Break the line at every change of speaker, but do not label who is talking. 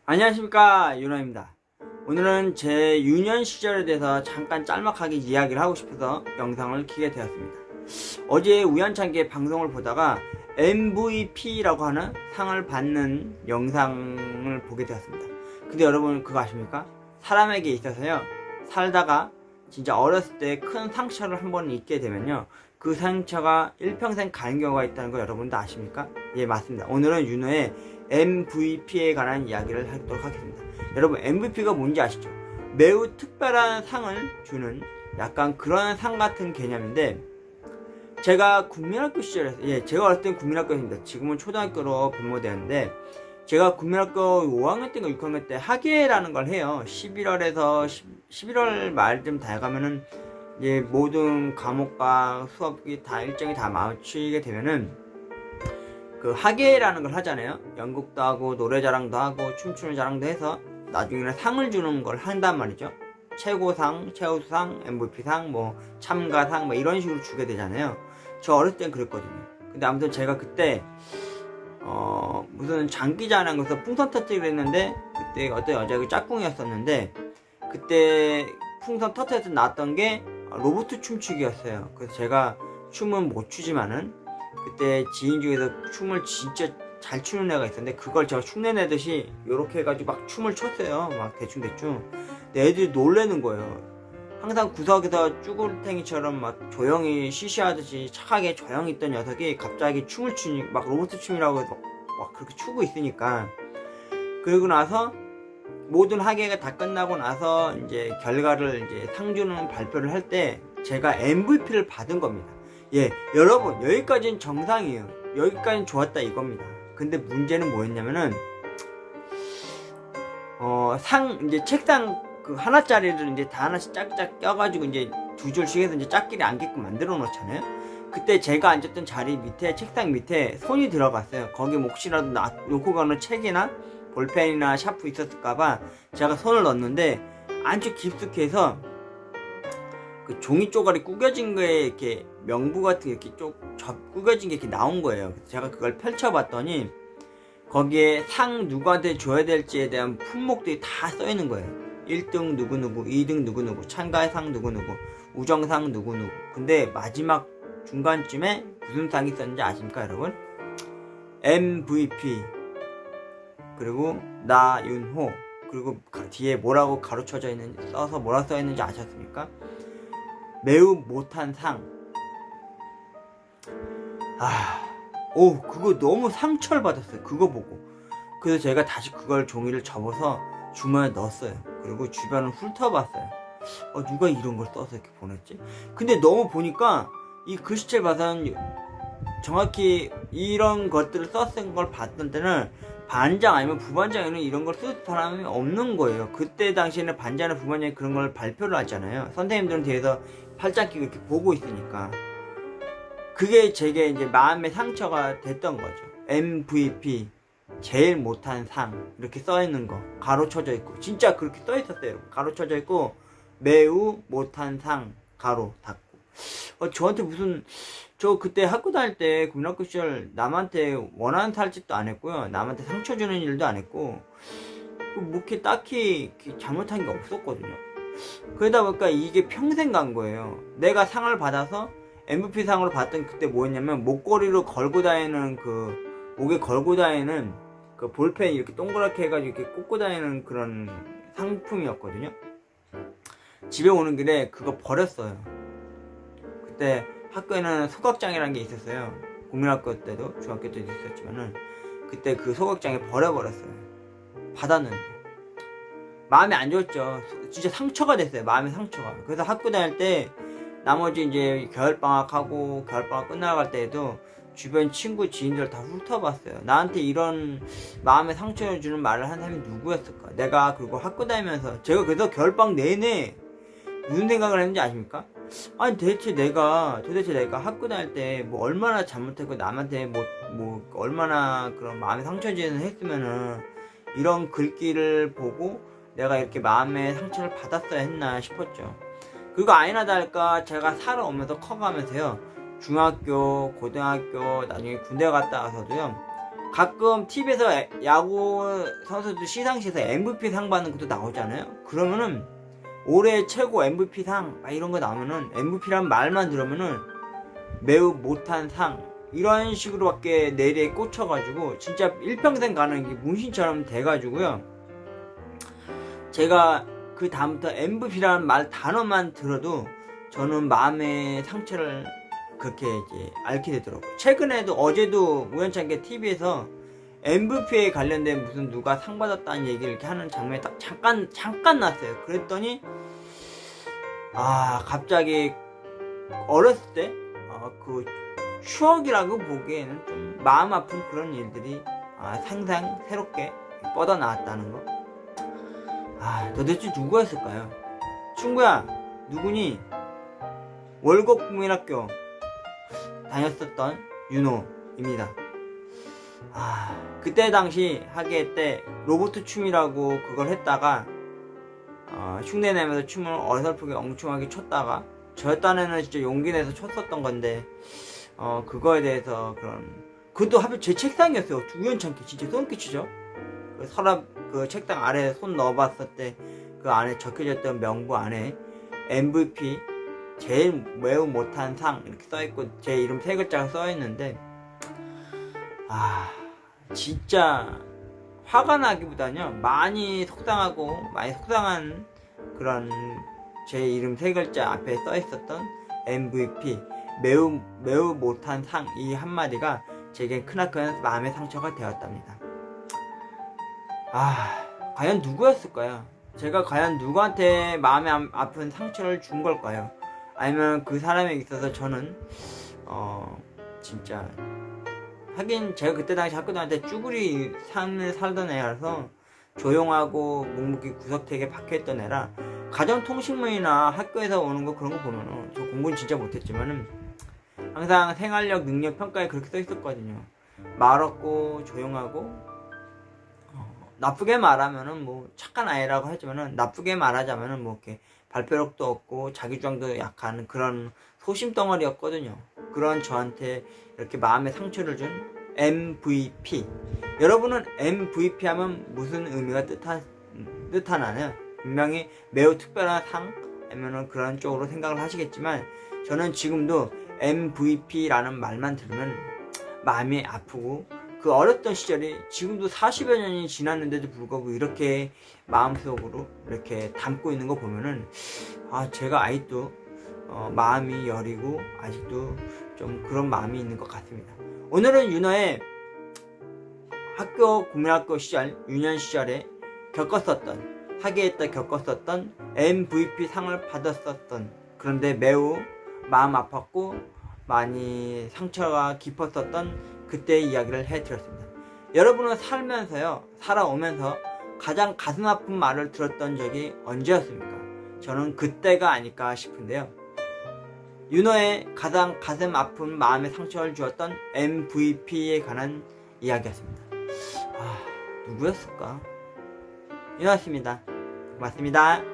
안녕하십니까, 윤호입니다. 오늘은 제 유년 시절에 대해서 잠깐 짤막하게 이야기를 하고 싶어서 영상을 켜게 되었습니다. 어제 우연찮게 방송을 보다가 MVP라고 하는 상을 받는 영상을 보게 되었습니다. 근데 여러분 그거 아십니까? 사람에게 있어서요, 살다가 진짜 어렸을 때 큰 상처를 한번 입게 되면요, 그 상처가 일평생 가는 경우가 있다는 거 여러분도 아십니까? 예, 맞습니다. 오늘은 윤호의 MVP에 관한 이야기를 하도록 하겠습니다. 여러분, MVP가 뭔지 아시죠? 매우 특별한 상을 주는 약간 그런 상 같은 개념인데, 제가 국민학교 시절에, 제가 어렸을 땐 국민학교입니다. 지금은 초등학교로 변모되었는데, 제가 국민학교 5학년 때인가 6학년 때 학예라는 걸 해요. 11월에서 11월 말쯤 다 가면은 이제 모든 과목과 수업이 다 일정이 다 마치게 되면은 그 학예라는 걸 하잖아요. 연극도 하고 노래자랑도 하고 춤추는 자랑도 해서 나중에는 상을 주는 걸 한단 말이죠. 최고상, 최우수상, MVP상, 뭐 참가상 뭐 이런 식으로 주게 되잖아요. 저 어렸을 땐 그랬거든요. 근데 아무튼 제가 그때 무슨 장기자랑 거기서 풍선 터뜨리기로 했는데, 그때 어떤 여자가 짝꿍이었었는데, 그때 풍선 터뜨려서 나왔던 게 로봇 춤추기였어요. 그래서 제가 춤은 못 추지만은 그때 지인 중에서 춤을 진짜 잘 추는 애가 있었는데, 그걸 제가 흉내내듯이 요렇게 해가지고 막 춤을 췄어요. 막 대충대충. 근데 애들이 놀래는 거예요. 항상 구석에서 쭈글탱이처럼 막 조용히 쉬쉬하듯이 착하게 조용히 있던 녀석이 갑자기 춤을 추니, 막 로봇 춤이라고 해서 막 그렇게 추고 있으니까. 그리고 나서 모든 학예가 다 끝나고 나서 이제 결과를 이제 상 주는 발표를 할 때 제가 MVP를 받은 겁니다. 예, 여러분, 여기까지는 정상이에요. 여기까지는 좋았다 이겁니다. 근데 문제는 뭐였냐면은, 이제 책상 그 하나짜리를 이제 다 하나씩 짝짝 껴가지고 이제 두 줄씩 해서 이제 짝끼리 앉게끔 만들어 놓잖아요. 그때 제가 앉았던 자리 밑에, 책상 밑에 손이 들어갔어요. 거기 혹시라도 놓고 가는 책이나 볼펜이나 샤프 있었을까봐 제가 손을 넣었는데, 아주 깊숙해서 그 종이 쪼가리 구겨진 거에 이렇게 명부 같은 게 이렇게 구겨진 게 이렇게 나온 거예요. 제가 그걸 펼쳐봤더니 거기에 상 누구한테 줘야 될지에 대한 품목들이 다 써있는 거예요. 1등 누구누구, 2등 누구누구, 참가상 누구누구, 우정상 누구누구. 근데 마지막 중간쯤에 무슨 상이 있었는지 아십니까, 여러분? MVP, 그리고 나윤호, 그리고 뒤에 뭐라고 가로쳐져 있는지, 써서 뭐라 써 있는지 아셨습니까? 매우 못한 상. 그거 너무 상처를 받았어요. 그거 보고. 그래서 제가 다시 그걸 종이를 접어서 주머니에 넣었어요. 그리고 주변을 훑어봤어요. 누가 이런 걸 써서 이렇게 보냈지? 근데 너무 보니까 이 글씨체를 봐서는 정확히 이런 것들을 썼던 걸 봤던 때는 반장 아니면 부반장에는 이런 걸 쓸 사람이 없는 거예요. 그때 당시에는 반장이나 부반장이 그런 걸 발표를 하잖아요. 선생님들은 뒤에서 팔짱 끼고 이렇게 보고 있으니까. 그게 제게 이제 마음의 상처가 됐던 거죠. MVP, 제일 못한 상, 이렇게 써있는 거 가로쳐져 있고, 진짜 그렇게 써있었어요. 가로쳐져 있고, 매우 못한 상, 가로 닫고. 저한테 저 그때 학교 다닐 때 국민학교 시절 남한테 원하는 살짓도 안 했고요, 남한테 상처 주는 일도 안 했고, 뭐 이렇게 딱히 잘못한 게 없었거든요. 그러다 보니까 이게 평생 간 거예요. 내가 상을 받아서 MVP 상으로 받던 그때 뭐였냐면, 목걸이로 걸고 다니는 목에 걸고 다니는 그 볼펜 이렇게 동그랗게 해가지고 이렇게 꽂고 다니는 그런 상품이었거든요. 집에 오는 길에 그거 버렸어요. 그때 학교에는 소각장이라는 게 있었어요. 국민학교 때도 중학교 때도 있었지만은, 그때 그 소각장에 버려버렸어요. 받았는데 마음이 안 좋았죠. 진짜 상처가 됐어요. 마음의 상처가. 그래서 학교 다닐 때 나머지 이제 겨울방학하고 겨울방학 끝나갈 때에도 주변 친구 지인들 다 훑어봤어요. 나한테 이런 마음의 상처를 주는 말을 한 사람이 누구였을까? 내가 그리고 학교 다니면서 제가 그래서 겨울방학 내내 무슨 생각을 했는지 아십니까? 아니 도대체 내가 학교 다닐 때 뭐 얼마나 잘못했고 남한테 뭐 얼마나 그런 마음의 상처질을 했으면은 이런 글귀를 보고 내가 이렇게 마음의 상처를 받았어야 했나 싶었죠. 그리고 아니나 다를까 제가 살아오면서 커가면서요, 중학교, 고등학교, 나중에 군대 갔다 와서도요, 가끔 TV에서 야구 선수들 시상식에서 MVP 상 받는 것도 나오잖아요. 그러면은 올해 최고 MVP 상 이런 거 나오면은 MVP란 말만 들으면은 매우 못한 상 이런 식으로밖에 내리에 꽂혀가지고 진짜 일평생 가는 게 문신처럼 돼가지고요. 제가 그 다음부터 MVP라는 말 단어만 들어도 저는 마음의 상처를 그렇게 이제 앓게 되더라고요. 최근에도 어제도 우연찮게 TV에서 MVP에 관련된 무슨 누가 상 받았다는 얘기를 이렇게 하는 장면이 딱 잠깐 났어요. 그랬더니 갑자기 어렸을 때 그 추억이라고 보기에는 좀 마음 아픈 그런 일들이 상상 새롭게 뻗어 나왔다는 거. 도대체 누구였을까요? 친구야, 누구니? 월곡 국민학교 다녔었던 윤호입니다. 그때 당시 하계 때 로봇 춤이라고 그걸 했다가 흉내 내면서 춤을 어설프게 엉뚱하게 췄다가 저 딴에는 진짜 용기 내서 췄었던 건데 그거에 대해서 그것도 하필 제 책상이었어요. 우연찮게 진짜 소름 끼치죠. 서랍 그 책상 아래 손 넣어봤을 때 그 안에 적혀졌던 명부 안에 MVP 제일 매우 못한 상 이렇게 써있고 제 이름 3글자가 써있는데 진짜 화가 나기보다는요 많이 속상한 그런 제 이름 3글자 앞에 써있었던 MVP 매우 못한 상 이 한마디가 제게 크나큰 마음의 상처가 되었답니다. 과연 누구였을까요? 제가 과연 누구한테 마음에 아픈 상처를 준 걸까요? 아니면 그 사람에 있어서 저는 진짜 하긴 제가 그때 당시 학교 다닐 때 쭈구리 삶을 살던 애라서 조용하고 묵묵히 구석택에 박혀있던 애라 가정통신문이나 학교에서 오는 거 그런 거 보면은 저 공부는 진짜 못했지만은 항상 생활력 능력 평가에 그렇게 써 있었거든요. 말 없고 조용하고 나쁘게 말하면은 뭐 착한 아이라고 하지만은 나쁘게 말하자면은 뭐 이렇게 발표력도 없고 자기주장도 약한 그런 소심덩어리였거든요. 그런 저한테 이렇게 마음의 상처를 준 MVP. 여러분은 MVP 하면 무슨 의미가 뜻하나요? 분명히 매우 특별한 상 아니면은 그런 쪽으로 생각을 하시겠지만 저는 지금도 MVP라는 말만 들으면 마음이 아프고 그 어렸던 시절이 지금도 40여 년이 지났는데도 불구하고 이렇게 마음속으로 이렇게 담고 있는 거 보면은 제가 아직도 마음이 여리고 아직도 좀 그런 마음이 있는 것 같습니다. 오늘은 윤호의 국민학교 시절 유년 시절에 하계에 때 겪었었던 MVP 상을 받았었던 그런데 매우 마음 아팠고 많이 상처가 깊었었던 그때의 이야기를 해드렸습니다. 여러분은 살아오면서 가장 가슴 아픈 말을 들었던 적이 언제였습니까? 저는 그때가 아닐까 싶은데요. 윤호의 가장 가슴 아픈 마음의 상처를 주었던 MVP에 관한 이야기였습니다. 누구였을까? 윤호였습니다. 고맙습니다.